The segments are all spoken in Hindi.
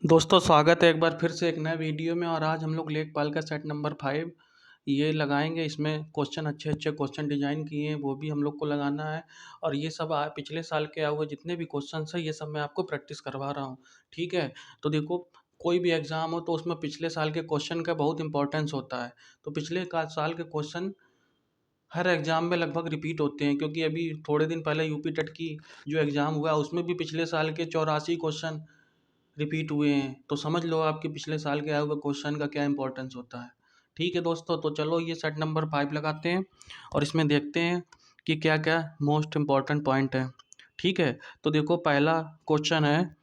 दोस्तों स्वागत है एक बार फिर से एक नए वीडियो में। और आज हम लोग लेखपाल का सेट नंबर 5 ये लगाएंगे। इसमें क्वेश्चन अच्छे अच्छे क्वेश्चन डिजाइन किए हैं, वो भी हम लोग को लगाना है। और ये सब पिछले साल के आए हुए जितने भी क्वेश्चन है ये सब मैं आपको प्रैक्टिस करवा रहा हूँ। ठीक है, तो देखो कोई भी एग्ज़ाम हो तो उसमें पिछले साल के क्वेश्चन का बहुत इंपॉर्टेंस होता है। तो पिछले साल के क्वेश्चन हर एग्ज़ाम में लगभग रिपीट होते हैं, क्योंकि अभी थोड़े दिन पहले यूपी टेट की जो एग्ज़ाम हुआ उसमें भी पिछले साल के 84 क्वेश्चन रिपीट हुए हैं। तो समझ लो आपके पिछले साल के आए हुए क्वेश्चन का क्या इंपॉर्टेंस होता है। ठीक है दोस्तों, तो चलो ये सेट नंबर 5 लगाते हैं और इसमें देखते हैं कि क्या क्या मोस्ट इम्पॉर्टेंट पॉइंट है। ठीक है, तो देखो पहला क्वेश्चन है।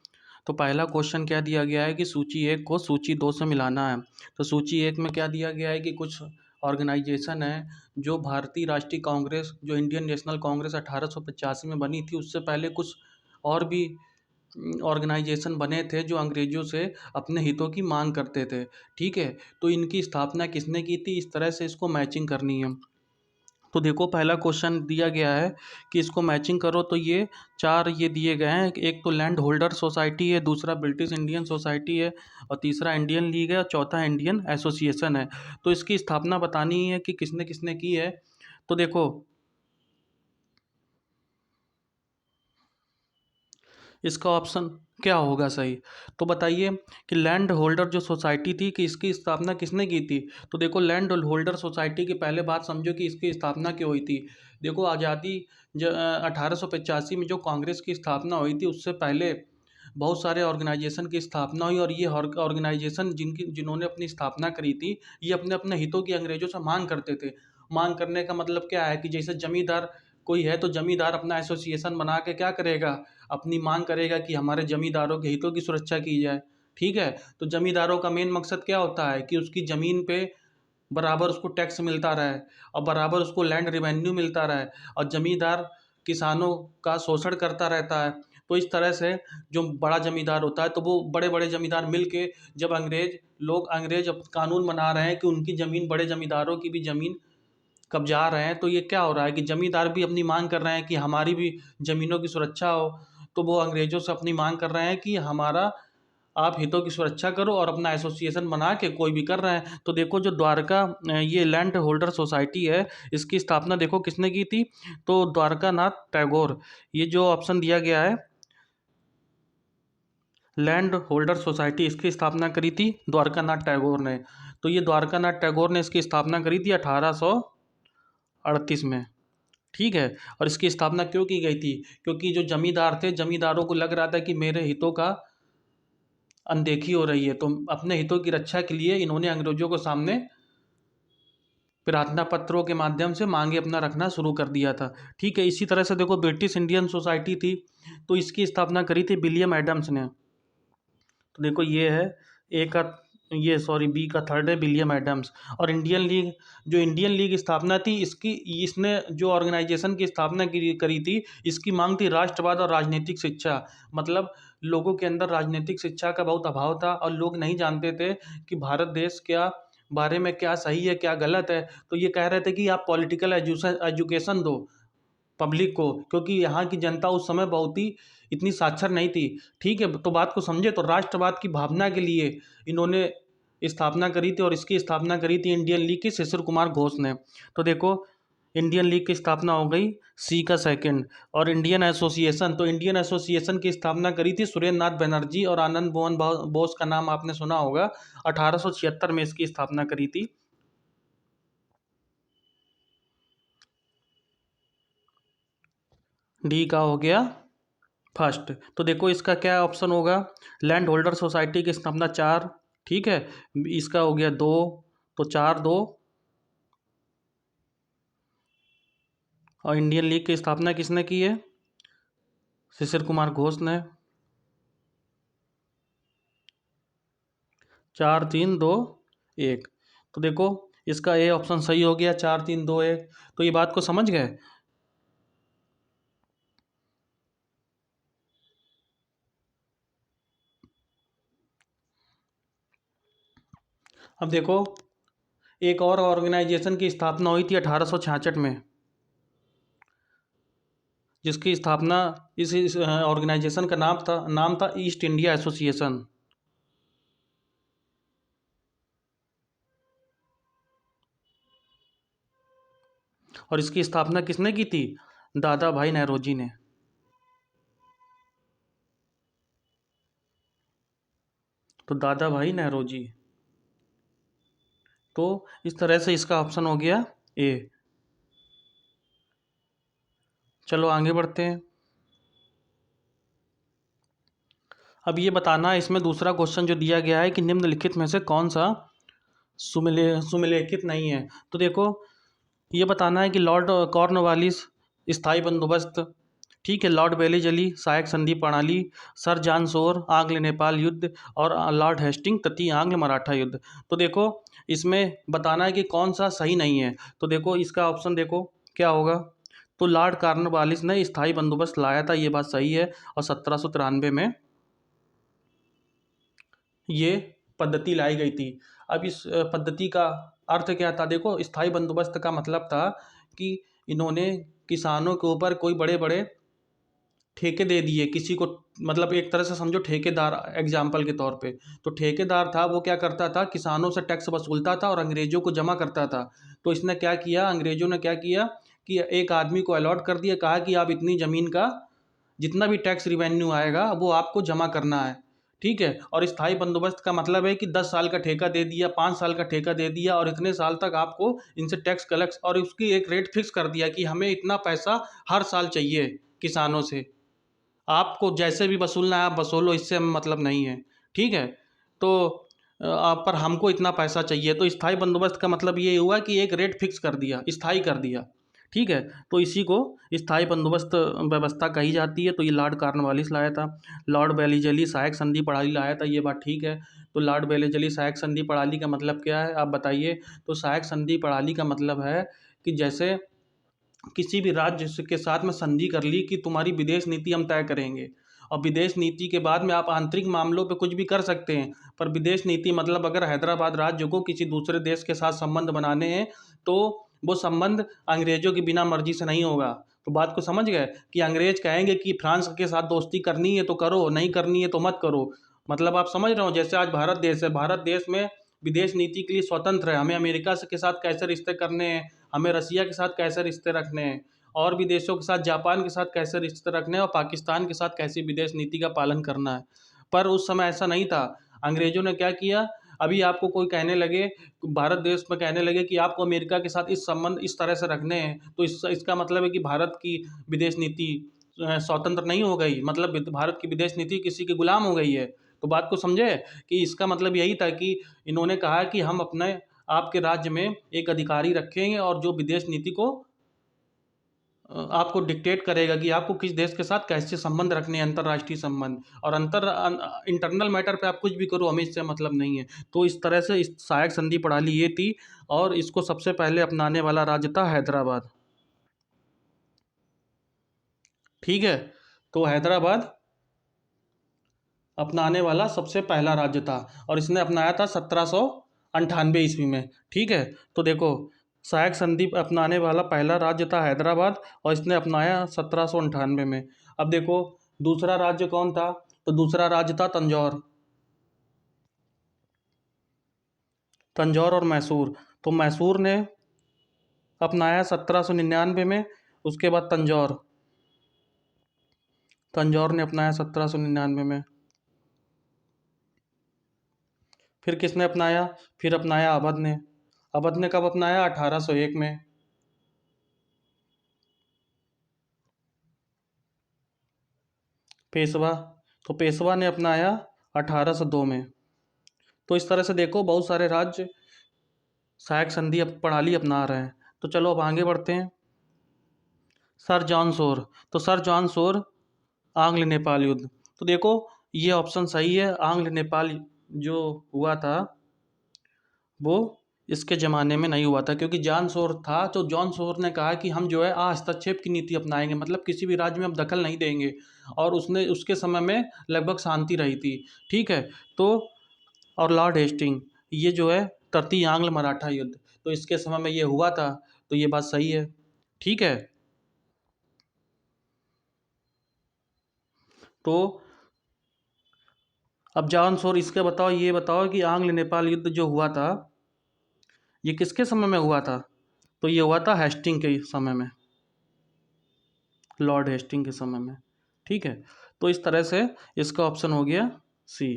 तो पहला क्वेश्चन क्या दिया गया है कि सूची 1 को सूची 2 से मिलाना है। तो सूची 1 में क्या दिया गया है कि कुछ ऑर्गेनाइजेशन है जो भारतीय राष्ट्रीय कांग्रेस, जो इंडियन नेशनल कांग्रेस 1885 में बनी थी, उससे पहले कुछ और भी ऑर्गेनाइजेशन बने थे जो अंग्रेज़ों से अपने हितों की मांग करते थे। ठीक है, तो इनकी स्थापना किसने की थी, इस तरह से इसको मैचिंग करनी है। तो देखो पहला क्वेश्चन दिया गया है कि इसको मैचिंग करो। तो ये चार ये दिए गए हैं, एक तो लैंड होल्डर सोसाइटी है, दूसरा ब्रिटिश इंडियन सोसाइटी है, और तीसरा इंडियन लीग है, और चौथा इंडियन एसोसिएशन है। तो इसकी स्थापना बतानी है कि किसने किसने की है। तो देखो इसका ऑप्शन क्या होगा सही। तो बताइए कि लैंड होल्डर जो सोसाइटी थी कि इसकी स्थापना किसने की थी। तो देखो लैंड होल्डर सोसाइटी की पहले बात समझो कि इसकी स्थापना क्यों हुई थी। देखो आज़ादी 1885 में जो कांग्रेस की स्थापना हुई थी उससे पहले बहुत सारे ऑर्गेनाइजेशन की स्थापना हुई, और ये ऑर्गेनाइजेशन जिन्होंने अपनी स्थापना करी थी ये अपने अपने हितों की अंग्रेजों से मांग करते थे। मांग करने का मतलब क्या है कि जैसे जमींदार कोई है तो जमींदार अपना एसोसिएशन बना के क्या करेगा, अपनी मांग करेगा कि हमारे जमींदारों के हितों की सुरक्षा की जाए। ठीक है, तो जमींदारों का मेन मकसद क्या होता है कि उसकी ज़मीन पे बराबर उसको टैक्स मिलता रहे और बराबर उसको लैंड रेवेन्यू मिलता रहे, और जमींदार किसानों का शोषण करता रहता है। तो इस तरह से जो बड़ा जमींदार होता है तो वो बड़े बड़े जमींदार मिल के जब अंग्रेज अब कानून बना रहे हैं कि उनकी ज़मीन, बड़े जमींदारों की भी ज़मीन कब्जा रहे हैं, तो ये क्या हो रहा है कि जमींदार भी अपनी मांग कर रहे हैं कि हमारी भी ज़मीनों की सुरक्षा हो। तो वो अंग्रेज़ों से अपनी मांग कर रहे हैं कि हमारा आप हितों की सुरक्षा करो, और अपना एसोसिएशन बना के कोई भी कर रहे हैं। तो देखो जो द्वारका ये लैंड होल्डर सोसाइटी है इसकी स्थापना देखो किसने की थी। तो द्वारका नाथ टैगोर, ये जो ऑप्शन दिया गया है लैंड होल्डर सोसाइटी, इसकी स्थापना करी थी द्वारका नाथ टैगोर ने। तो ये द्वारका नाथ टैगोर ने इसकी स्थापना करी थी 1838 में। ठीक है, और इसकी स्थापना क्यों की गई थी, क्योंकि जो जमींदार थे, जमींदारों को लग रहा था कि मेरे हितों का अनदेखी हो रही है, तो अपने हितों की रक्षा के लिए इन्होंने अंग्रेजों को सामने प्रार्थना पत्रों के माध्यम से मांगे अपना रखना शुरू कर दिया था। ठीक है, इसी तरह से देखो ब्रिटिश इंडियन सोसाइटी थी, तो इसकी स्थापना करी थी विलियम एडम्स ने। तो देखो ये है ए का, ये सॉरी बी का थर्ड है विलियम एडम्स। और इंडियन लीग, जो इंडियन लीग स्थापना थी इसकी, इसने जो ऑर्गेनाइजेशन की स्थापना करी थी इसकी मांग थी राष्ट्रवाद और राजनीतिक शिक्षा। मतलब लोगों के अंदर राजनीतिक शिक्षा का बहुत अभाव था और लोग नहीं जानते थे कि भारत देश क्या बारे में क्या सही है क्या गलत है। तो ये कह रहे थे कि आप पॉलिटिकल एजुकेशन दो पब्लिक को, क्योंकि यहाँ की जनता उस समय बहुत ही इतनी साक्षर नहीं थी। ठीक है, तो बात को समझे, तो राष्ट्रवाद की भावना के लिए इन्होंने स्थापना करी थी, और इसकी स्थापना करी थी इंडियन लीग की शिशिर कुमार घोष ने। तो देखो इंडियन लीग की स्थापना हो गई सी का सेकंड। और इंडियन एसोसिएशन, तो इंडियन एसोसिएशन की स्थापना करी थी सुरेंद्र नाथ बनर्जी और आनंद मोहन बोस का नाम आपने सुना होगा। 1876 में इसकी स्थापना करी थी। डी का हो गया फर्स्ट। तो देखो इसका क्या ऑप्शन होगा, लैंड होल्डर सोसाइटी की स्थापना 4, ठीक है, इसका हो गया 2, तो 4 2। और इंडियन लीग की स्थापना किसने की है, शिशिर कुमार घोष ने। 4 3 2 1। तो देखो इसका ए ऑप्शन सही हो गया, 4 3 2 1। तो ये बात को समझ गए। अब देखो एक और ऑर्गेनाइजेशन की स्थापना हुई थी 1866 में, जिसकी स्थापना इस ऑर्गेनाइजेशन का नाम था ईस्ट इंडिया एसोसिएशन। और इसकी स्थापना किसने की थी? दादा भाई नौरोजी ने। तो दादा भाई नौरोजी। तो इस तरह से इसका ऑप्शन हो गया ए। चलो आगे बढ़ते हैं। अब ये बताना है, इसमें दूसरा क्वेश्चन जो दिया गया है कि निम्नलिखित में से कौन सा सुमेलिखित नहीं है। तो देखो, ये बताना है कि लॉर्ड कॉर्नवालिस स्थायी बंदोबस्त, ठीक है, लॉर्ड बेलीजली सहायक संधि प्रणाली, सर जॉन शोर आंग्ल नेपाल युद्ध, और लॉर्ड हेस्टिंग तृतीय आंग्ल मराठा युद्ध। तो देखो, इसमें बताना है कि कौन सा सही नहीं है। तो देखो इसका ऑप्शन देखो क्या होगा। तो लॉर्ड कॉर्नवालिस ने स्थायी बंदोबस्त लाया था, ये बात सही है, और 1793 में ये पद्धति लाई गई थी। अब इस पद्धति का अर्थ क्या था? देखो, स्थायी बंदोबस्त का मतलब था कि इन्होंने किसानों के ऊपर कोई बड़े बड़े ठेके दे दिए किसी को, मतलब एक तरह से समझो ठेकेदार, एग्जाम्पल के तौर पे। तो ठेकेदार था, वो क्या करता था, किसानों से टैक्स वसूलता था और अंग्रेजों को जमा करता था। तो इसने क्या किया, अंग्रेजों ने क्या किया कि एक आदमी को अलॉट कर दिया, कहा कि आप इतनी ज़मीन का जितना भी टैक्स रिवेन्यू आएगा वो आपको जमा करना है, ठीक है। और स्थायी बंदोबस्त का मतलब है कि 10 साल का ठेका दे दिया, 5 साल का ठेका दे दिया, और इतने साल तक आपको इनसे टैक्स कलेक्ट, और उसकी एक रेट फिक्स कर दिया कि हमें इतना पैसा हर साल चाहिए किसानों से, आपको जैसे भी वसूलना है आप वसूलो, इससे हमें मतलब नहीं है, ठीक है। तो आप पर हमको इतना पैसा चाहिए। तो स्थायी बंदोबस्त का मतलब ये हुआ कि एक रेट फिक्स कर दिया, स्थायी कर दिया, ठीक है। तो इसी को स्थायी बंदोबस्त व्यवस्था कही जाती है। तो ये लॉर्ड कॉर्नवालिस लाया था। लॉर्ड बेलीजली सहायक संधि प्रणाली लाया था, ये बात ठीक है। तो लॉर्ड बेलीजली सहायक संधि प्रणाली का मतलब क्या है, आप बताइए। तो सहायक संधि प्रणाली का मतलब है कि जैसे किसी भी राज्य के साथ में संधि कर ली कि तुम्हारी विदेश नीति हम तय करेंगे, और विदेश नीति के बाद में आप आंतरिक मामलों पे कुछ भी कर सकते हैं, पर विदेश नीति मतलब अगर हैदराबाद राज्य को किसी दूसरे देश के साथ संबंध बनाने हैं तो वो संबंध अंग्रेजों की बिना मर्जी से नहीं होगा। तो बात को समझ गए कि अंग्रेज कहेंगे कि फ्रांस के साथ दोस्ती करनी है तो करो, नहीं करनी है तो मत करो। मतलब आप समझ रहे हो, जैसे आज भारत देश है, भारत देश में विदेश नीति के लिए स्वतंत्र है, हमें अमेरिका के साथ कैसे रिश्ते करने हैं, हमें रसिया के साथ कैसे रिश्ते रखने हैं, और भी देशों के साथ, जापान के साथ कैसे रिश्ते रखने हैं, और पाकिस्तान के साथ कैसी विदेश नीति का पालन करना है। पर उस समय ऐसा नहीं था। अंग्रेजों ने क्या किया, अभी आपको कोई कहने लगे, भारत देश में कहने लगे कि आपको अमेरिका के साथ इस संबंध इस तरह से रखने हैं, तो इसका मतलब है कि भारत की विदेश नीति स्वतंत्र नहीं हो गई, मतलब भारत की विदेश नीति किसी की गुलाम हो गई है। तो बात को समझे कि इसका मतलब यही था कि इन्होंने कहा कि हम अपने आपके राज्य में एक अधिकारी रखेंगे और जो विदेश नीति को आपको डिक्टेट करेगा कि आपको किस देश के साथ कैसे संबंध रखने हैं, अंतर्राष्ट्रीय संबंध, और इंटरनल मैटर पे आप कुछ भी करो, हमें इससे मतलब नहीं है। तो इस तरह से इस सहायक संधि प्रणाली ये थी, और इसको सबसे पहले अपनाने वाला राज्य था हैदराबाद, ठीक है। तो हैदराबाद अपनाने वाला सबसे पहला राज्य था, और इसने अपनाया था 1798 ईस्वी में, ठीक है। तो देखो, सहायक संधि अपनाने वाला पहला राज्य था हैदराबाद, और इसने अपनाया 1798 में। अब देखो, दूसरा राज्य कौन था? तो दूसरा राज्य था तंजौर, तंजौर और मैसूर। तो मैसूर ने अपनाया 1799 में, उसके बाद तंजौर, तंजौर ने अपनाया 1799 में। फिर किसने अपनाया? फिर अपनाया अवध ने। अवध ने कब अपनाया? 1801 में। पेशवा, तो पेशवा ने अपनाया 1802 में। तो इस तरह से देखो, बहुत सारे राज्य सहायक संधि प्रणाली अपना रहे हैं। तो चलो अब आगे बढ़ते हैं। सर जॉन शोर, तो सर जॉन शोर आंग्ल नेपाल युद्ध। तो देखो, ये ऑप्शन सही है, आंग्ल नेपाल जो हुआ था वो इसके ज़माने में नहीं हुआ था, क्योंकि जॉन शोर था, तो जॉन शोर ने कहा कि हम जो है हस्तक्षेप की नीति अपनाएंगे, मतलब किसी भी राज्य में हम दखल नहीं देंगे, और उसने उसके समय में लगभग शांति रही थी, ठीक है। तो और लॉर्ड हेस्टिंग, ये जो है तृतीय आंग्ल मराठा युद्ध, तो इसके समय में ये हुआ था। तो ये बात सही है, ठीक है। तो अब जॉन शोर, इसके बताओ, ये बताओ कि आंग्ल नेपाल युद्ध जो हुआ था ये किसके समय में हुआ था? तो ये हुआ था हेस्टिंग के समय में, लॉर्ड हेस्टिंग के समय में। ठीक है, तो इस तरह से इसका ऑप्शन हो गया सी।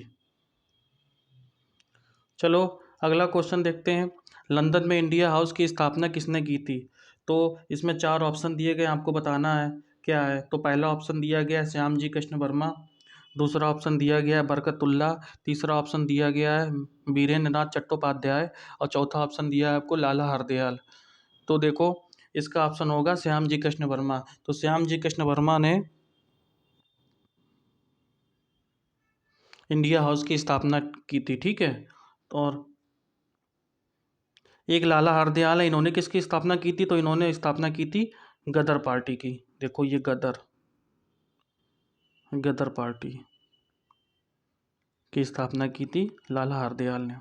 चलो अगला क्वेश्चन देखते हैं। लंदन में इंडिया हाउस की स्थापना किसने की थी? तो इसमें 4 ऑप्शन दिए गए, आपको बताना है क्या है। तो पहला ऑप्शन दिया गया है श्याम जी कृष्ण वर्मा, दूसरा ऑप्शन दिया गया है बरकतुल्ला, तीसरा ऑप्शन दिया गया है वीरेंद्र नाथ चट्टोपाध्याय और चौथा ऑप्शन दिया है आपको लाला हरदयाल। तो देखो इसका ऑप्शन होगा श्याम जी कृष्ण वर्मा। तो श्याम जी कृष्ण वर्मा ने इंडिया हाउस की स्थापना की थी। ठीक है, और एक लाला हरदयाल है, इन्होंने किसकी स्थापना की थी? तो इन्होंने स्थापना की थी गदर पार्टी की। देखो ये गदर गदर पार्टी की स्थापना की थी लाला हरदयाल ने।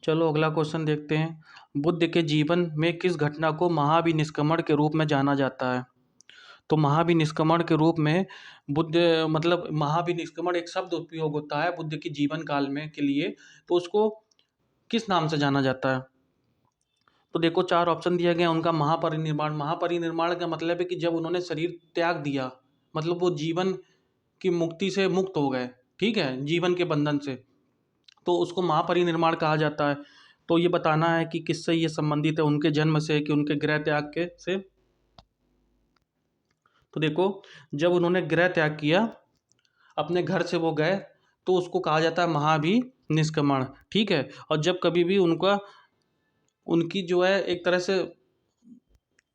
चलो अगला क्वेश्चन देखते हैं। बुद्ध के जीवन में किस घटना को महाविनिष्क्रमण के रूप में जाना जाता है? तो महाविनिष्क्रमण के रूप में बुद्ध, मतलब महाविनिष्क्रमण एक शब्द उपयोग होता है बुद्ध के जीवन काल में के लिए, तो उसको किस नाम से जाना जाता है? तो देखो 4 ऑप्शन दिया गया उनका। महापरिनिर्वाण, महापरिनिर्वाण का मतलब है कि जब उन्होंने शरीर त्याग दिया, मतलब वो जीवन की मुक्ति से मुक्त हो गए, ठीक है, जीवन के बंधन से, तो उसको महापरिनिर्वाण कहा जाता है। तो ये बताना है कि किससे ये संबंधित है, उनके जन्म से कि उनके गृह त्याग के से। तो देखो जब उन्होंने गृह त्याग किया, अपने घर से वो गए, तो उसको कहा जाता है महाभिनिष्क्रमण। ठीक है, और जब कभी भी उनका उनकी जो है एक तरह से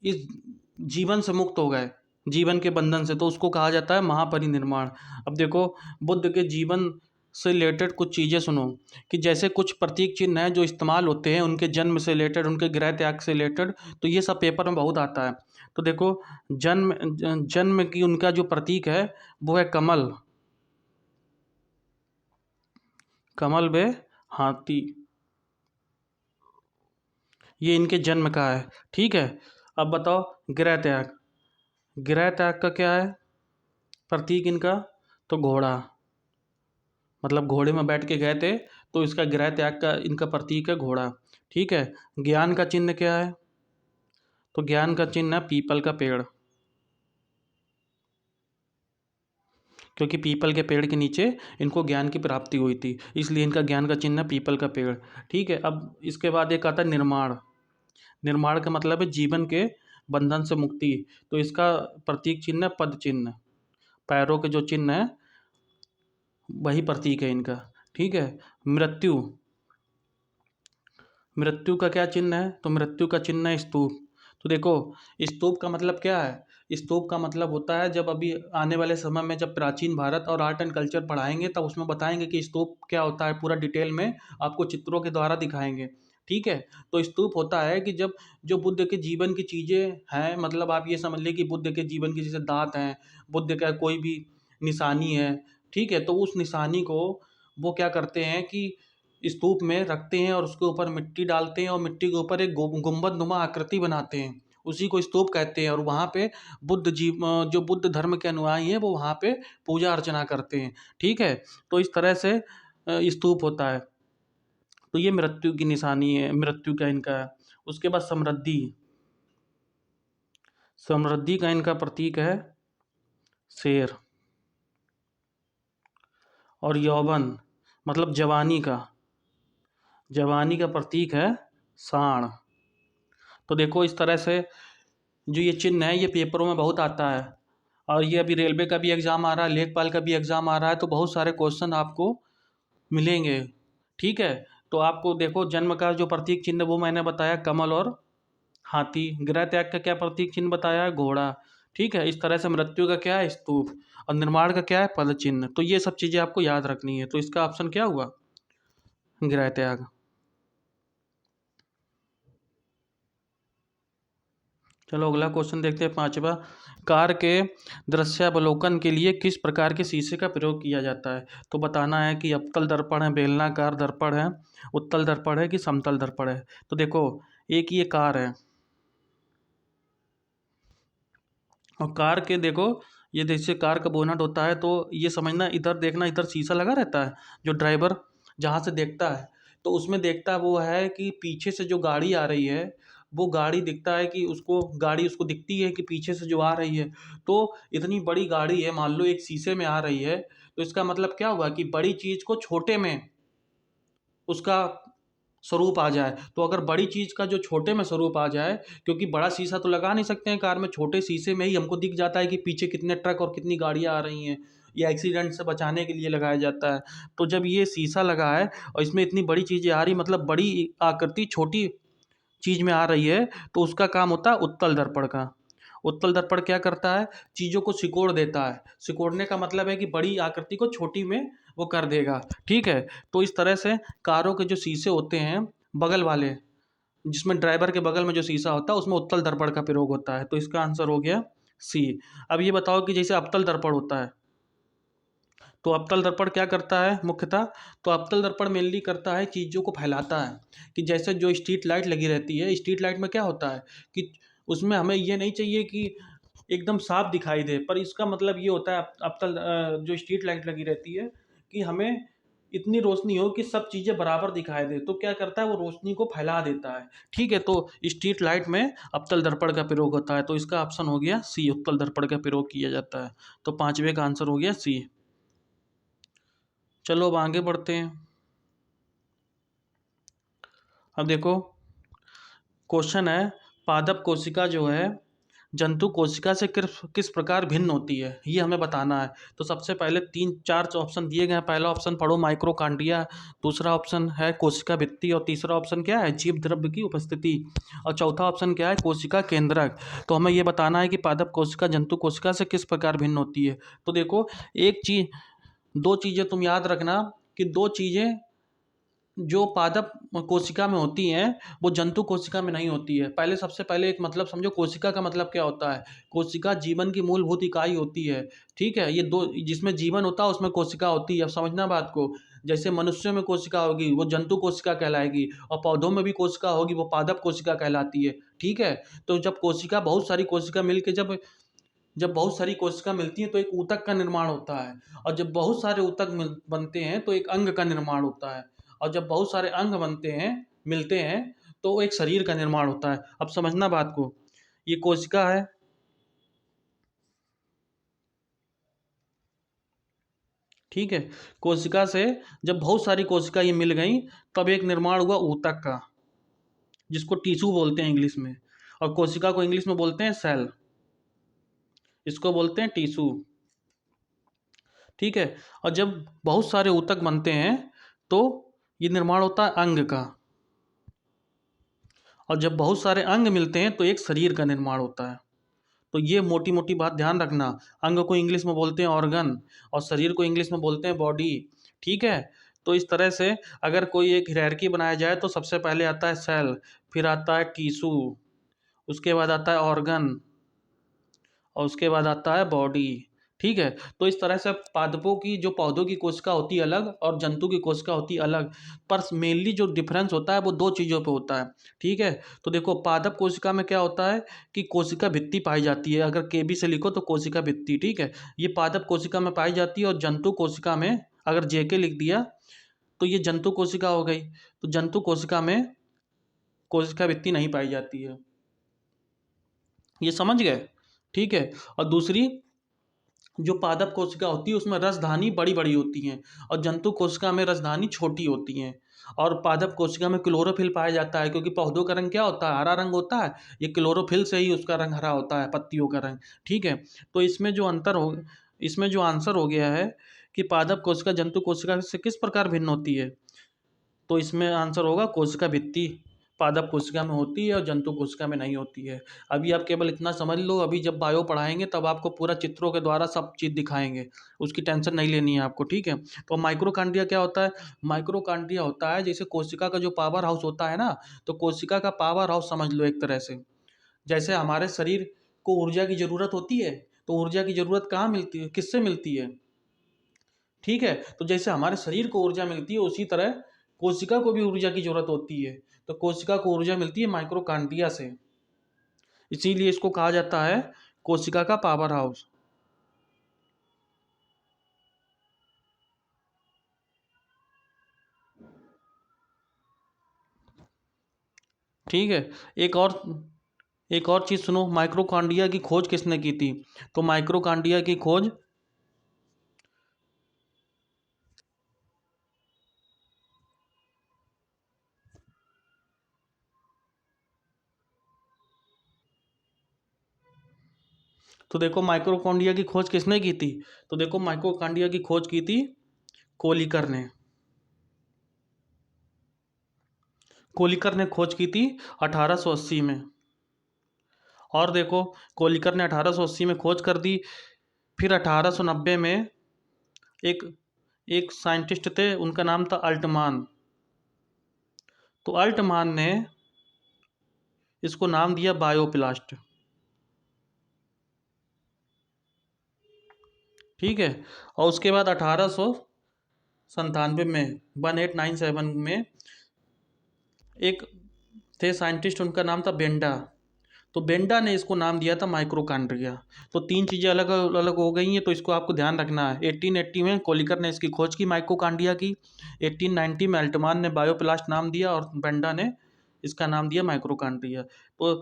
इस जीवन से मुक्त हो गए, जीवन के बंधन से, तो उसको कहा जाता है महापरिनिर्वाण। अब देखो बुद्ध के जीवन से रिलेटेड कुछ चीज़ें सुनो, कि जैसे कुछ प्रतीक चिन्ह हैं जो इस्तेमाल होते हैं उनके जन्म से रिलेटेड, उनके गृह त्याग से रिलेटेड, तो ये सब पेपर में बहुत आता है। तो देखो जन्म की उनका जो प्रतीक है वो है कमल, कमल व हाथी, ये इनके जन्म का है। ठीक है, अब बताओ गृह त्याग, गृह त्याग का क्या है प्रतीक इनका? तो घोड़ा, मतलब घोड़े में बैठ के गए थे, तो इसका गृह त्याग का इनका प्रतीक है घोड़ा। ठीक है, ज्ञान का चिन्ह क्या है? तो ज्ञान का चिन्ह है पीपल का पेड़, क्योंकि पीपल के पेड़ के नीचे इनको ज्ञान की प्राप्ति हुई थी, इसलिए इनका ज्ञान का चिन्ह है पीपल का पेड़। ठीक है, अब इसके बाद एक आता है निर्माण। निर्माण का मतलब है जीवन के बंधन से मुक्ति, तो इसका प्रतीक चिन्ह है पद चिन्ह, पैरों के जो चिन्ह है वही प्रतीक है इनका। ठीक है, मृत्यु, मृत्यु का क्या चिन्ह है? तो मृत्यु का चिन्ह है स्तूप। तो देखो स्तूप का मतलब क्या है? स्तूप का मतलब होता है, जब अभी आने वाले समय में जब प्राचीन भारत और आर्ट एंड कल्चर पढ़ाएंगे तब उसमें बताएंगे कि स्तूप क्या होता है, पूरा डिटेल में आपको चित्रों के द्वारा दिखाएंगे। ठीक है, तो स्तूप होता है कि जब जो बुद्ध के जीवन की चीज़ें हैं, मतलब आप ये समझ लें कि बुद्ध के जीवन की जैसे दांत हैं, बुद्ध का कोई भी निशानी है, ठीक है, तो उस निशानी को वो क्या करते हैं कि स्तूप में रखते हैं और उसके ऊपर मिट्टी डालते हैं और मिट्टी के ऊपर एक गुंबद नुमा आकृति बनाते हैं, उसी को स्तूप कहते हैं। और वहाँ पे जो बुद्ध धर्म के अनुयायी हैं वो वहाँ पे पूजा अर्चना करते हैं। ठीक है, तो इस तरह से स्तूप होता है। तो ये मृत्यु की निशानी है, मृत्यु का इनका है। उसके बाद समृद्धि, समृद्धि का इनका प्रतीक है शेर। और यौवन मतलब जवानी का प्रतीक है सांड। तो देखो इस तरह से जो ये चिन्ह है ये पेपरों में बहुत आता है, और ये अभी रेलवे का भी एग्ज़ाम आ रहा है, लेखपाल का भी एग्ज़ाम आ रहा है, तो बहुत सारे क्वेश्चन आपको मिलेंगे। ठीक है, तो आपको देखो जन्म का जो प्रतीक चिन्ह वो मैंने बताया कमल और हाथी, गृह त्याग का क्या प्रतीक चिन्ह बताया है घोड़ा। ठीक है, इस तरह से मृत्यु का क्या है स्तूप, और निर्माण का क्या है पद चिन्ह। तो ये सब चीज़ें आपको याद रखनी है, तो इसका ऑप्शन क्या हुआ? गृह त्याग। चलो अगला क्वेश्चन देखते हैं 5वां। कार के दृश्यावलोकन के लिए किस प्रकार के शीशे का प्रयोग किया जाता है? तो बताना है कि अवतल दर्पण है, बेलनाकार दर्पण है, उत्तल दर्पण है कि समतल दर्पण है। तो देखो एक ये कार है, और कार के देखो ये जैसे कार का बोनट होता है, तो ये समझना, इधर देखना, इधर शीशा लगा रहता है जो ड्राइवर जहाँ से देखता है, तो उसमें देखता वो है कि पीछे से जो गाड़ी आ रही है, वो गाड़ी दिखता है कि उसको गाड़ी उसको दिखती है कि पीछे से जो आ रही है, तो इतनी बड़ी गाड़ी है, मान लो एक शीशे में आ रही है, तो इसका मतलब क्या हुआ कि बड़ी चीज़ को छोटे में उसका स्वरूप आ जाए। तो अगर बड़ी चीज़ का जो छोटे में स्वरूप आ जाए, क्योंकि बड़ा शीशा तो लगा नहीं सकते हैं कार में, छोटे शीशे में ही हमको दिख जाता है कि पीछे कितने ट्रक और कितनी गाड़ियाँ आ रही हैं, या एक्सीडेंट से बचाने के लिए लगाया जाता है। तो जब ये शीशा लगा है और इसमें इतनी बड़ी चीज़ें आ रही, मतलब बड़ी आकृति छोटी चीज़ में आ रही है, तो उसका काम होता है उत्तल दर्पण का। उत्तल दर्पण क्या करता है, चीज़ों को सिकोड़ देता है। सिकोड़ने का मतलब है कि बड़ी आकृति को छोटी में वो कर देगा। ठीक है, तो इस तरह से कारों के जो शीशे होते हैं बगल वाले, जिसमें ड्राइवर के बगल में जो शीशा होता है उसमें उत्तल दर्पण का प्रयोग होता है। तो इसका आंसर हो गया सी। अब ये बताओ कि जैसे अवतल दर्पण होता है, तो अवतल दर्पण क्या करता है मुख्यतः, तो अवतल दर्पण मेनली करता है चीज़ों को फैलाता है। कि जैसे जो स्ट्रीट लाइट लगी रहती है, स्ट्रीट लाइट में क्या होता है कि उसमें हमें ये नहीं चाहिए कि एकदम साफ दिखाई दे, पर इसका मतलब ये होता है अवतल जो स्ट्रीट लाइट लगी रहती है कि हमें इतनी रोशनी हो कि सब चीज़ें बराबर दिखाई दे, तो क्या करता है वो रोशनी को फैला देता है। ठीक है, तो स्ट्रीट लाइट में अवतल दर्पण का प्रयोग होता है। तो इसका ऑप्शन हो गया सी, उत्तल दर्पण का प्रयोग किया जाता है। तो पांचवे का आंसर हो गया सी। चलो अब आगे बढ़ते हैं। अब देखो क्वेश्चन है, पादप कोशिका जो है जंतु कोशिका से किस प्रकार भिन्न होती है, ये हमें बताना है। तो सबसे पहले तीन चार ऑप्शन दिए गए हैं। पहला ऑप्शन पढ़ो माइक्रोकांडिया, दूसरा ऑप्शन है कोशिका भित्ति, और तीसरा ऑप्शन क्या है जीव द्रव्य की उपस्थिति, और चौथा ऑप्शन क्या है कोशिका केंद्रक। तो हमें ये बताना है कि पादप कोशिका जंतु कोशिका से किस प्रकार भिन्न होती है। तो देखो एक चीज, दो चीज़ें तुम याद रखना कि दो चीज़ें जो पादप कोशिका में होती हैं वो जंतु कोशिका में नहीं होती है। पहले सबसे पहले एक मतलब समझो, कोशिका का मतलब क्या होता है। कोशिका जीवन की मूलभूत इकाई होती है। ठीक है, ये दो जिसमें जीवन होता है उसमें कोशिका होती है। अब समझना बात को, जैसे मनुष्य में कोशिका होगी वो जंतु कोशिका कहलाएगी, और पौधों में भी कोशिका होगी वो पादप कोशिका कहलाती है। ठीक है, तो जब कोशिका बहुत सारी कोशिका मिलकर जब जब बहुत सारी कोशिका मिलती हैं तो एक ऊतक का निर्माण होता है, और जब बहुत सारे ऊतक बनते हैं तो एक अंग का निर्माण होता है, और जब बहुत सारे अंग बनते हैं मिलते हैं तो एक शरीर का निर्माण होता है। अब समझना बात को, ये कोशिका है। ठीक है, कोशिका से जब बहुत सारी कोशिका ये मिल गई तब एक निर्माण हुआ ऊतक का, जिसको टिश्यू बोलते हैं इंग्लिश में, और कोशिका को इंग्लिश में बोलते हैं सेल, इसको बोलते हैं टिश्यू। ठीक है, और जब बहुत सारे ऊतक बनते हैं तो ये निर्माण होता है अंग का, और जब बहुत सारे अंग मिलते हैं तो एक शरीर का निर्माण होता है। तो ये मोटी मोटी बात ध्यान रखना, अंग को इंग्लिश में बोलते हैं ऑर्गन, और शरीर को इंग्लिश में बोलते हैं बॉडी। ठीक है, तो इस तरह से अगर कोई एक हायरार्की बनाया जाए तो सबसे पहले आता है सेल, फिर आता है टिश्यू, उसके बाद आता है ऑर्गन, और उसके बाद आता है बॉडी। ठीक है, तो इस तरह से पादपों की जो पौधों की कोशिका होती है अलग और जंतु की कोशिका होती है अलग, पर मेनली जो डिफरेंस होता है वो दो चीज़ों पे होता है। ठीक है, तो देखो पादप कोशिका में क्या होता है कि कोशिका भित्ति पाई जाती है, अगर केबी से लिखो तो कोशिका भित्ति। ठीक है, ये पादप कोशिका में पाई जाती है, और जंतु कोशिका में अगर जेके लिख दिया तो ये जंतु कोशिका हो गई। तो जंतु कोशिका में कोशिका भित्ति नहीं पाई जाती है, ये समझ गए। ठीक है, और दूसरी जो पादप कोशिका होती है उसमें रसधानी बड़ी बड़ी होती हैं, और जंतु कोशिका में रसधानी छोटी होती हैं। और पादप कोशिका में क्लोरोफिल पाया जाता है, क्योंकि पौधों का रंग क्या होता है, हरा रंग होता है, ये क्लोरोफिल से ही उसका रंग हरा होता है, पत्तियों का रंग। ठीक है, तो इसमें जो आंसर हो गया है कि पादप कोशिका जंतु कोशिका से किस प्रकार भिन्न होती है, तो इसमें आंसर होगा कोशिका भित्ति पादप कोशिका में होती है और जंतु कोशिका में नहीं होती है। अभी आप केवल इतना समझ लो, अभी जब बायो पढ़ाएंगे तब आपको पूरा चित्रों के द्वारा सब चीज़ दिखाएंगे, उसकी टेंशन नहीं लेनी है आपको। ठीक है, तो माइक्रोकांड्रिया क्या होता है, माइक्रोकांड्रिया होता है जैसे कोशिका का जो पावर हाउस होता है ना, तो कोशिका का पावर हाउस समझ लो एक तरह से। जैसे हमारे शरीर को ऊर्जा की ज़रूरत होती है, तो ऊर्जा की ज़रूरत कहाँ मिलती है, किससे मिलती है। ठीक है, तो जैसे हमारे शरीर को ऊर्जा मिलती है उसी तरह कोशिका को भी ऊर्जा की जरूरत होती है। तो कोशिका को ऊर्जा मिलती है माइक्रोकांडिया से, इसीलिए इसको कहा जाता है कोशिका का पावर हाउस। ठीक है। एक और एक और चीज़ सुनो, माइक्रोकांडिया की खोज किसने की थी? तो माइक्रोकांडिया की खोज तो देखो माइक्रोकांडिया की खोज किसने की थी? तो देखो माइक्रोकांडिया की खोज की थी कोलिकर ने। कोलिकर ने खोज की थी 1880 में। और देखो कोलिकर ने 1880 में खोज कर दी। फिर 1890 में एक एक साइंटिस्ट थे, उनका नाम था अल्टमान। तो अल्टमान ने इसको नाम दिया बायोप्लास्ट। ठीक है। और उसके बाद 1897 में 1897 में एक थे साइंटिस्ट, उनका नाम था बेंडा। तो बेंडा ने इसको नाम दिया था माइक्रोकांड्रिया। तो तीन चीज़ें अलग अलग हो गई हैं, तो इसको आपको ध्यान रखना है। 1880 में कोलिकर ने इसकी खोज की माइक्रोकांड्रिया की, 1890 में अल्टमान ने बायोप्लास्ट नाम दिया और बेंडा ने इसका नाम दिया माइक्रोकांड्रिया। तो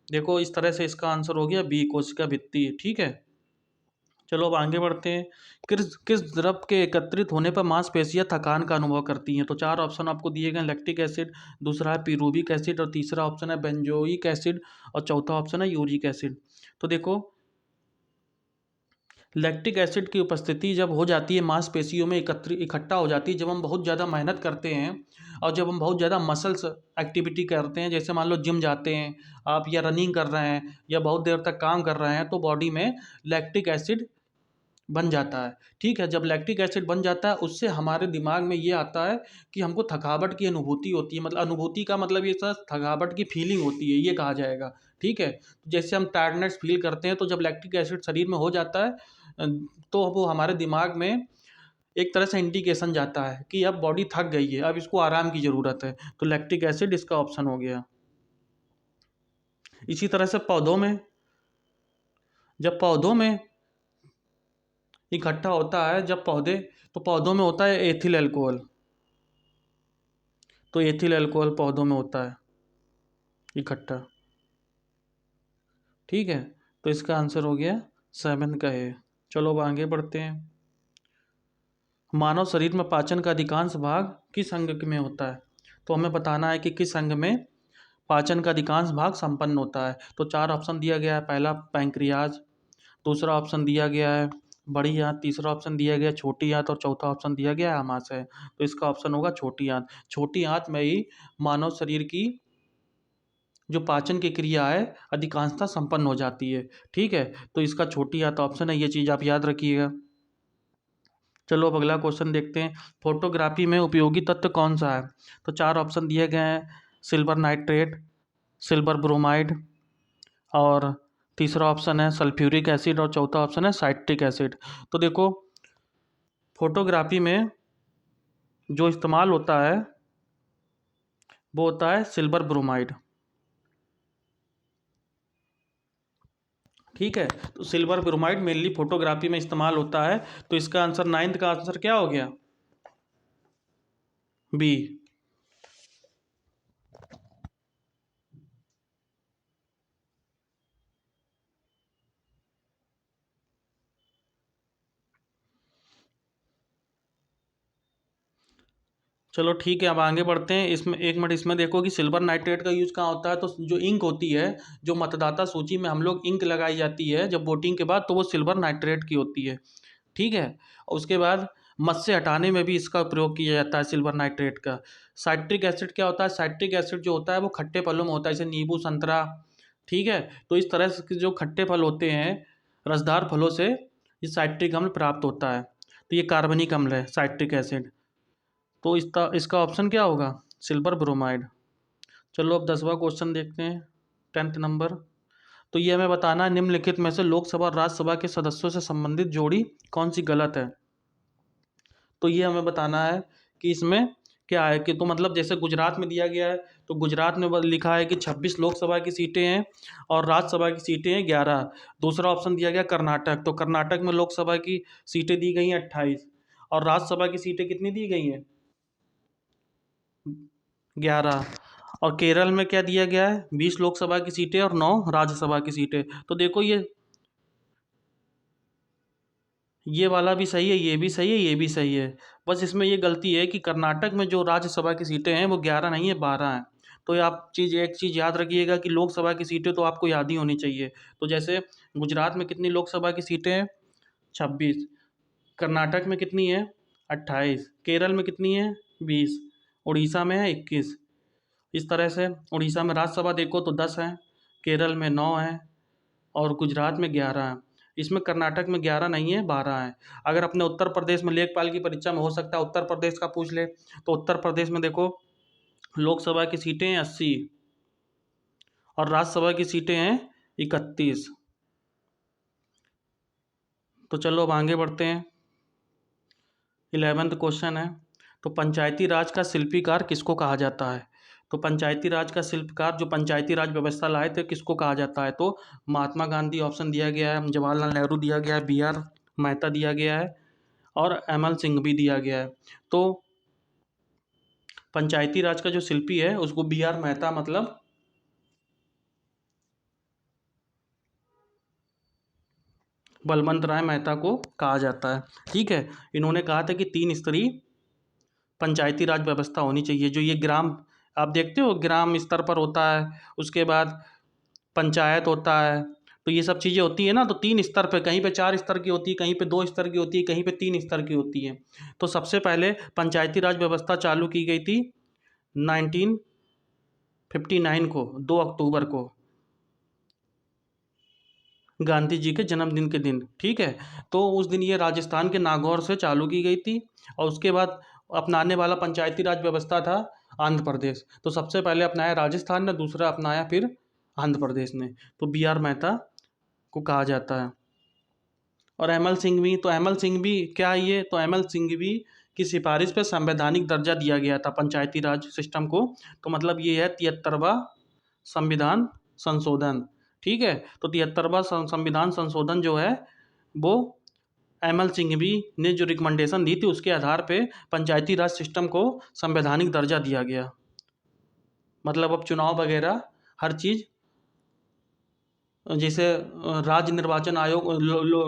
देखो इस तरह से इसका आंसर हो गया बी, कोशिका भित्ति। ठीक है। चलो अब आगे बढ़ते हैं। किस किस द्रव के एकत्रित होने पर मांसपेशियां थकान का अनुभव करती हैं? तो चार ऑप्शन आपको दिए गए, लैक्टिक एसिड, दूसरा है पिरूविक एसिड, और तीसरा ऑप्शन है बेंजोइक एसिड, और चौथा ऑप्शन है यूरिक एसिड। तो देखो लैक्टिक एसिड की उपस्थिति जब हो जाती है मांसपेशियों में इकट्ठा हो जाती है, जब हम बहुत ज़्यादा मेहनत करते हैं और जब हम बहुत ज़्यादा मसल्स एक्टिविटी करते हैं, जैसे मान लो जिम जाते हैं आप, या रनिंग कर रहे हैं, या बहुत देर तक काम कर रहे हैं, तो बॉडी में लैक्टिक एसिड बन जाता है। ठीक है। जब लैक्टिक एसिड बन जाता है, उससे हमारे दिमाग में ये आता है कि हमको थकावट की अनुभूति होती है। मतलब अनुभूति का मतलब ये सर थकावट की फीलिंग होती है, ये कहा जाएगा। ठीक है। जैसे हम टायर्डनेस फील करते हैं, तो जब लैक्टिक एसिड शरीर में हो जाता है तो वो हमारे दिमाग में एक तरह से इंडिकेशन जाता है कि अब बॉडी थक गई है, अब इसको आराम की ज़रूरत है। तो लैक्टिक एसिड इसका ऑप्शन हो गया। इसी तरह से पौधों में, जब पौधों में इकट्ठा होता है, जब पौधे, तो पौधों में होता है एथिल अल्कोहल। तो एथिल अल्कोहल पौधों में होता है इकट्ठा। ठीक है। तो इसका आंसर हो गया 7 का है। चलो अब आगे बढ़ते हैं। मानव शरीर में पाचन का अधिकांश भाग किस अंग में होता है? तो हमें बताना है कि किस अंग में पाचन का अधिकांश भाग संपन्न होता है। तो चार ऑप्शन दिया गया है। पहला पैंक्रियाज, दूसरा ऑप्शन दिया गया है बड़ी आंत, तीसरा ऑप्शन दिया गया है छोटी आंत, और चौथा ऑप्शन दिया गया है आमाशय। तो इसका ऑप्शन होगा छोटी आंत। छोटी आंत में ही मानव शरीर की जो पाचन की क्रिया है अधिकांशतः संपन्न हो जाती है। ठीक है। तो इसका छोटी आंत ऑप्शन है, ये चीज़ आप याद रखिएगा। चलो अब अगला क्वेश्चन देखते हैं। फोटोग्राफी में उपयोगी तत्व कौन सा है? तो चार ऑप्शन दिए गए हैं, सिल्वर नाइट्रेट, सिल्वर ब्रोमाइड, और तीसरा ऑप्शन है सल्फ्यूरिक एसिड, और चौथा ऑप्शन है साइट्रिक एसिड। तो देखो फोटोग्राफी में जो इस्तेमाल होता है वो होता है सिल्वर ब्रोमाइड। ठीक है। तो सिल्वर ब्रोमाइड मेनली फोटोग्राफी में इस्तेमाल होता है। तो इसका आंसर नाइन्थ का आंसर क्या हो गया? बी। चलो ठीक है, अब आगे बढ़ते हैं। इसमें एक मिनट, इसमें देखो कि सिल्वर नाइट्रेट का यूज़ कहाँ होता है। तो जो इंक होती है, जो मतदाता सूची में हम लोग इंक लगाई जाती है जब वोटिंग के बाद, तो वो सिल्वर नाइट्रेट की होती है। ठीक है। और उसके बाद मत से हटाने में भी इसका प्रयोग किया जाता है सिल्वर नाइट्रेट का। साइट्रिक एसिड क्या होता है? साइट्रिक एसिड जो होता है वो खट्टे फलों में होता है, जैसे नींबू, संतरा। ठीक है। तो इस तरह से जो खट्टे फल होते हैं, रसदार फलों से ये साइट्रिक अम्ल प्राप्त होता है। तो ये कार्बनिक अम्ल है साइट्रिक एसिड। तो इसका इसका ऑप्शन क्या होगा? Silver bromide. चलो अब 10वां क्वेश्चन देखते हैं, 10th नंबर। तो ये हमें बताना है, निम्नलिखित में से लोकसभा और राज्यसभा के सदस्यों से संबंधित जोड़ी कौन सी गलत है? तो ये हमें बताना है कि इसमें क्या है कि, तो मतलब जैसे गुजरात में दिया गया है, तो गुजरात में लिखा है कि 26 लोकसभा की सीटें हैं और राज्यसभा की सीटें हैं 11। दूसरा ऑप्शन दिया गया कर्नाटक, तो कर्नाटक में लोकसभा की सीटें दी गई हैं 28, और राज्यसभा की सीटें कितनी दी गई हैं? 11। और केरल में क्या दिया गया है, 20 लोकसभा की सीटें और 9 राज्यसभा की सीटें। तो देखो ये वाला भी सही है, ये भी सही है, ये भी सही है। बस इसमें ये गलती है कि कर्नाटक में जो राज्यसभा की सीटें हैं वो 11 नहीं है, 12 हैं। तो ये आप एक चीज़ याद रखिएगा कि लोकसभा की सीटें तो आपको याद ही होनी चाहिए। तो जैसे गुजरात में कितनी लोकसभा की सीटें हैं, 26। कर्नाटक में कितनी है, 28। केरल में कितनी है, 20। उड़ीसा में है 21। इस तरह से उड़ीसा में राज्यसभा देखो तो 10 है, केरल में 9 है और गुजरात में 11 है। इसमें कर्नाटक में 11 नहीं है, 12 है। अगर अपने उत्तर प्रदेश में लेखपाल की परीक्षा में हो सकता है उत्तर प्रदेश का पूछ ले, तो उत्तर प्रदेश में देखो लोकसभा की सीटें हैं 80 और राज्यसभा की सीटें हैं 31। तो चलो अब आगे बढ़ते हैं। 11th क्वेश्चन है, तो पंचायती राज का शिल्पीकार किसको कहा जाता है? तो पंचायती राज का शिल्पकार, जो पंचायती राज व्यवस्था लाए थे, किसको कहा जाता है? तो महात्मा गांधी ऑप्शन दिया गया है, जवाहरलाल नेहरू दिया गया है, BR मेहता दिया गया है और ML सिंह भी दिया गया है। तो पंचायती राज का जो शिल्पी है उसको BR मेहता मतलब बलवंत राय मेहता को कहा जाता है। ठीक है, इन्होंने कहा था कि 3 स्तरीय पंचायती राज व्यवस्था होनी चाहिए। जो ये ग्राम, आप देखते हो ग्राम स्तर पर होता है, उसके बाद पंचायत होता है, तो ये सब चीज़ें होती है ना, तो 3 स्तर पे, कहीं पे 4 स्तर की होती है, कहीं पे 2 स्तर की होती है, कहीं पे 3 स्तर की होती है। तो सबसे पहले पंचायती राज व्यवस्था चालू की गई थी 1959 को, 2 अक्टूबर को, गांधी जी के जन्मदिन के दिन। ठीक है, तो उस दिन ये राजस्थान के नागौर से चालू की गई थी और उसके बाद अपनाने वाला पंचायती राज व्यवस्था था आंध्र प्रदेश। तो सबसे पहले अपनाया राजस्थान ने, दूसरा अपनाया फिर आंध्र प्रदेश ने। तो BR मेहता को कहा जाता है। और ML सिंह भी, तो ML सिंह भी क्या है ये, तो ML सिंह भी की सिफारिश पे संवैधानिक दर्जा दिया गया था पंचायती राज सिस्टम को। तो मतलब ये है 73वां संविधान संशोधन। ठीक है, तो 73वां संविधान संशोधन जो है वो ML सिंह भी ने जो रिकमेंडेशन दी थी उसके आधार पे पंचायती राज सिस्टम को संवैधानिक दर्जा दिया गया। मतलब अब चुनाव वगैरह हर चीज़, जैसे राज्य निर्वाचन आयोग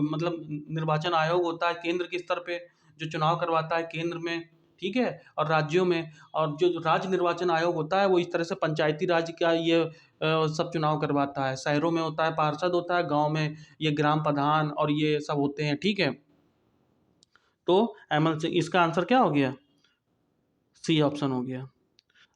मतलब निर्वाचन आयोग होता है केंद्र के स्तर पे जो चुनाव करवाता है केंद्र में, ठीक है, और राज्यों में। और जो राज्य निर्वाचन आयोग होता है वो इस तरह से पंचायती राज का ये सब चुनाव करवाता है। शहरों में होता है पार्षद होता है, गांव में ये ग्राम प्रधान और ये सब होते हैं। ठीक है, तो ML सिंह, इसका आंसर क्या हो गया, C ऑप्शन हो गया।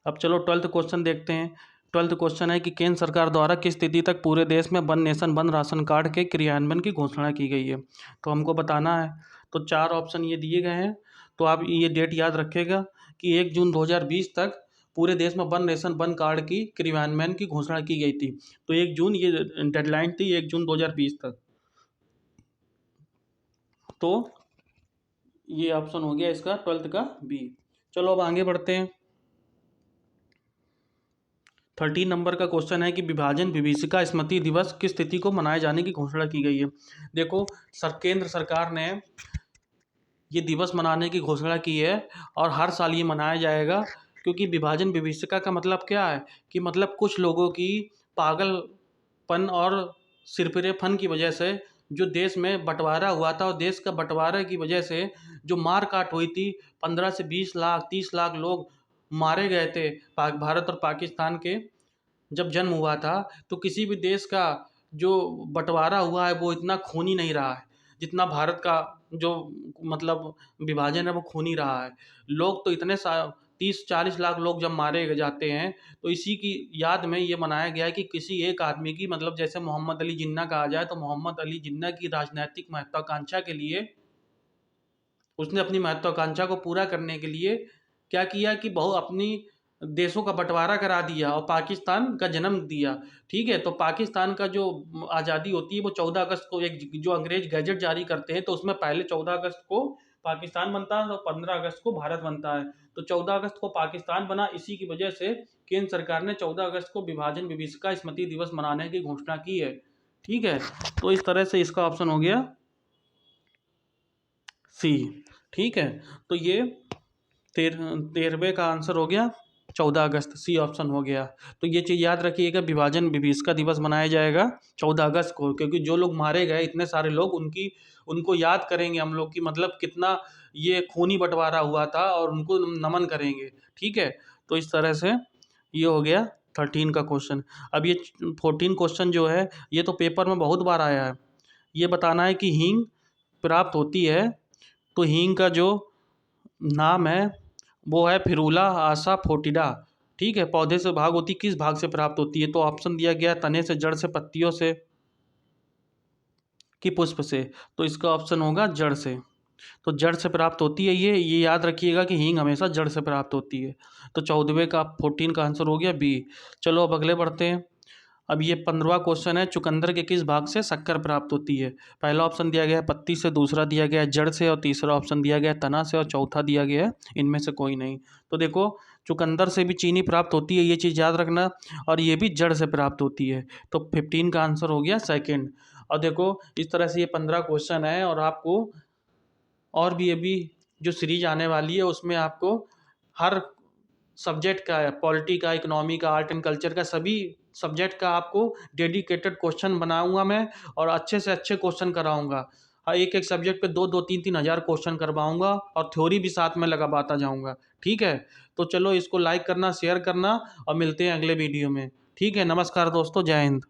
अब चलो 12th क्वेश्चन देखते हैं। 12th क्वेश्चन है कि केंद्र सरकार द्वारा किस तिथि तक पूरे देश में one nation one ration card के क्रियान्वयन की घोषणा की गई है? तो हमको बताना है। तो 4 ऑप्शन ये दिए गए हैं, तो आप ये डेट याद रखेगा कि 1 जून 2020 तक पूरे देश में वन नेशन वन कार्ड की क्रियान्वयन की घोषणा की गई थी। तो 1 जून ये डेडलाइन थी, 1 जून 2020 तक। तो ये ऑप्शन हो गया इसका 12th का B। चलो अब आगे बढ़ते हैं। 13 नंबर का क्वेश्चन है कि विभाजन विभीषिका स्मृति दिवस किस तिथि को मनाए जाने की घोषणा की गई है? देखो केंद्र सरकार ने ये दिवस मनाने की घोषणा की है और हर साल ये मनाया जाएगा। क्योंकि विभाजन विभीषिका का मतलब क्या है कि मतलब कुछ लोगों की पागलपन और सिरफिरेपन की वजह से जो देश में बंटवारा हुआ था और देश का बंटवारे की वजह से जो मार काट हुई थी, 15 से 20 लाख 30 लाख लोग मारे गए थे भारत और पाकिस्तान के जब जन्म हुआ था। तो किसी भी देश का जो बंटवारा हुआ है वो इतना खूनी नहीं रहा है जितना भारत का जो मतलब विभाजन है वो खूनी रहा है। लोग तो इतने 30-40 लाख लोग जब मारे जाते हैं, तो इसी की याद में ये मनाया गया है कि किसी एक आदमी की, मतलब जैसे मोहम्मद अली जिन्ना कहा जाए, तो मोहम्मद अली जिन्ना की राजनैतिक महत्वाकांक्षा के लिए, उसने अपनी महत्वाकांक्षा को पूरा करने के लिए क्या किया कि बहु अपनी देशों का बंटवारा करा दिया और पाकिस्तान का जन्म दिया। ठीक है, तो पाकिस्तान का जो आज़ादी होती है वो 14 अगस्त को, एक जो अंग्रेज गैजेट जारी करते हैं तो उसमें पहले 14 अगस्त को पाकिस्तान बनता है और 15 अगस्त को भारत बनता है। तो 14 अगस्त को पाकिस्तान बना, इसी की वजह से केंद्र सरकार ने 14 अगस्त को विभाजन विभीषिका स्मृति दिवस मनाने की घोषणा की है। ठीक है, तो इस तरह से इसका ऑप्शन हो गया C। ठीक है, तो ये 13वें का आंसर हो गया 14 अगस्त, सी ऑप्शन हो गया। तो ये चीज़ याद रखिएगा, विभाजन विभीषका दिवस मनाया जाएगा 14 अगस्त को, क्योंकि जो लोग मारे गए इतने सारे लोग, उनको याद करेंगे हम लोग कि मतलब कितना ये खूनी बंटवारा हुआ था, और उनको नमन करेंगे। ठीक है, तो इस तरह से ये हो गया 13 का क्वेश्चन। अब ये 14 क्वेश्चन जो है ये तो पेपर में बहुत बार आया है। ये बताना है कि हींग प्राप्त होती है, तो हींग का जो नाम है वो है फिरूला आसा फोटिडा। ठीक है, पौधे से भाग होती, किस भाग से प्राप्त होती है? तो ऑप्शन दिया गया तने से, जड़ से, पत्तियों से, कि पुष्प से। तो इसका ऑप्शन होगा जड़ से। तो जड़ से प्राप्त होती है ये याद रखिएगा कि हींग हमेशा जड़ से प्राप्त होती है। तो 14वें का 14 का आंसर हो गया बी। चलो अब अगले बढ़ते हैं। अब ये 15वां क्वेश्चन है, चुकंदर के किस भाग से शक्कर प्राप्त होती है? पहला ऑप्शन दिया गया है पत्ती से, दूसरा दिया गया है जड़ से, और तीसरा ऑप्शन दिया गया है तना से, और चौथा दिया गया है इनमें से कोई नहीं। तो देखो, चुकंदर से भी चीनी प्राप्त होती है, ये चीज़ याद रखना, और ये भी जड़ से प्राप्त होती है। तो 15 का आंसर हो गया सेकेंड। और देखो, इस तरह से ये 15 क्वेश्चन है, और आपको और भी अभी जो सीरीज आने वाली है उसमें आपको हर सब्जेक्ट का, पॉलिटी का, इकोनॉमी का, आर्ट एंड कल्चर का, सभी सब्जेक्ट का आपको डेडिकेटेड क्वेश्चन बनाऊंगा मैं, और अच्छे से अच्छे क्वेश्चन कराऊंगा। हाँ, एक एक सब्जेक्ट पे 2-2 3-3 हज़ार क्वेश्चन करवाऊंगा, और थ्योरी भी साथ में लगाता जाऊंगा। ठीक है, तो चलो इसको लाइक करना, शेयर करना, और मिलते हैं अगले वीडियो में। ठीक है, नमस्कार दोस्तों, जय हिंद।